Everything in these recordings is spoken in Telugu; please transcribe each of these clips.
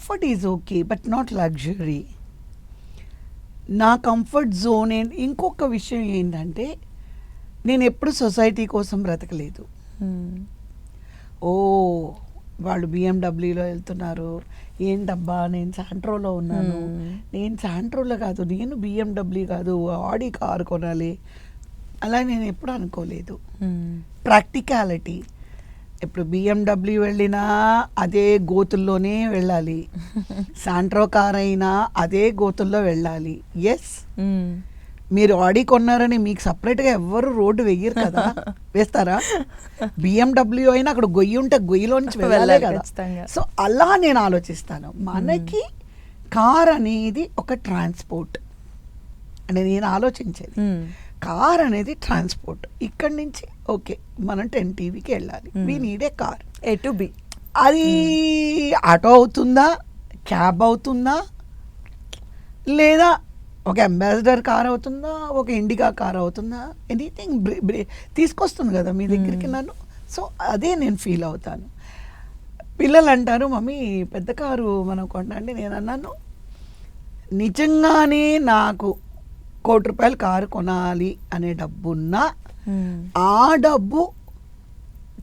Comfort is okay but not luxury. నా కంఫర్ట్ జోన్ ఇంకొక విషయం ఏంటంటే, నేను ఎప్పుడు సొసైటీ కోసం బ్రతకలేదు. ఓ వాళ్ళు బిఎండబ్ల్యూలో వెళ్తున్నారు, ఏంటబ్బా నేను శాంట్రోలో ఉన్నాను, నేను శాంట్రోలో కాదు, నేను బిఎండబ్ల్యూ కాదు ఆడి కారు కొనాలి, అలా నేను ఎప్పుడు అనుకోలేదు. ప్రాక్టికాలిటీ, ఇప్పుడు బిఎండబ్ల్యూ వెళ్ళినా అదే గోతుల్లోనే వెళ్ళాలి, శాంట్రో కార్ అయినా అదే గోతుల్లో వెళ్ళాలి. ఎస్, మీరు ఆడి కొన్నారని మీకు సపరేట్గా ఎవ్వరు రోడ్డు వెయ్యరు కదా, వేస్తారా? బిఎండబ్ల్యూ అయినా అక్కడ గొయ్యి ఉంటే గొయ్యిలో నుంచి వెళ్ళాలి కదా. సో అలా నేను ఆలోచిస్తాను. మనకి కార్ అనేది ఒక ట్రాన్స్పోర్ట్ అని నేను ఆలోచించేది. కార్ అనేది ట్రాన్స్పోర్ట్. ఇక్కడి నుంచి ఓకే మనం 10 టీవీకి వెళ్ళాలి, we need a car, A to be. అది ఆటో అవుతుందా, క్యాబ్ అవుతుందా, లేదా ఒక అంబాసిడర్ కార్ అవుతుందా, ఒక ఇండికా కార్ అవుతుందా, ఎనీథింగ్ తీసుకొస్తుంది కదా మీ దగ్గరికి నన్ను. సో అదే నేను ఫీల్ అవుతాను. పిల్లలు అంటారు మమ్మీ పెద్ద కారు మనం కొంటా అంటే నేను అన్నాను, నిజంగానే నాకు ₹1,00,00,000 కారు కొనాలి అనే డబ్బున్నా ఆ డబ్బు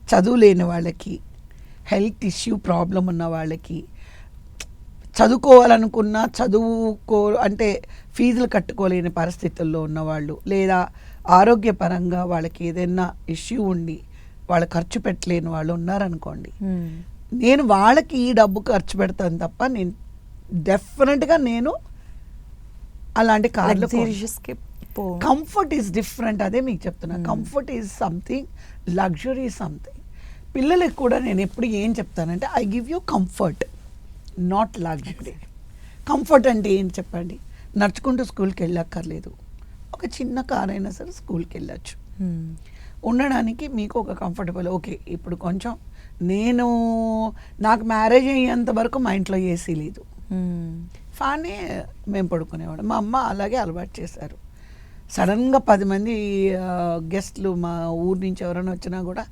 చదువు లేని వాళ్ళకి, హెల్త్ ఇష్యూ ప్రాబ్లం ఉన్న వాళ్ళకి, చదువుకోవాలనుకున్న అంటే ఫీజులు కట్టుకోలేని పరిస్థితుల్లో ఉన్నవాళ్ళు, లేదా ఆరోగ్యపరంగా వాళ్ళకి ఏదైనా ఇష్యూ ఉండి వాళ్ళు ఖర్చు పెట్టలేని వాళ్ళు ఉన్నారనుకోండి, నేను వాళ్ళకి ఈ డబ్బు ఖర్చు పెడతాను తప్ప నేను డెఫినెట్గా నేను అలాంటి కార్లు. Comfort is different. అదే మీకు చెప్తున్నా, comfort is something, luxury something. పిల్లలకి కూడా నేను ఎప్పుడు ఏం చెప్తానంటే, I give you comfort, not luxury. Comfort అంటే ఏం చెప్పండి? నడుచుకుంటూ స్కూల్కి వెళ్ళక్కర్లేదు, ఒక చిన్న కార్ అయినా సరే స్కూల్కి వెళ్ళచ్చు. ఉండడానికి మీకు ఒక కంఫర్టబుల్. ఓకే, ఇప్పుడు కొంచెం నాకు మ్యారేజ్ అయ్యేంత వరకు మా ఇంట్లో ఏసీ లేదు, ఫ్యానే మేము పడుకునేవాడు. మా అమ్మ అలాగే అలవాటు చేశారు. సడన్గా 10 మంది గెస్ట్లు మా ఊరు నుంచి ఎవరైనా వచ్చినా కూడా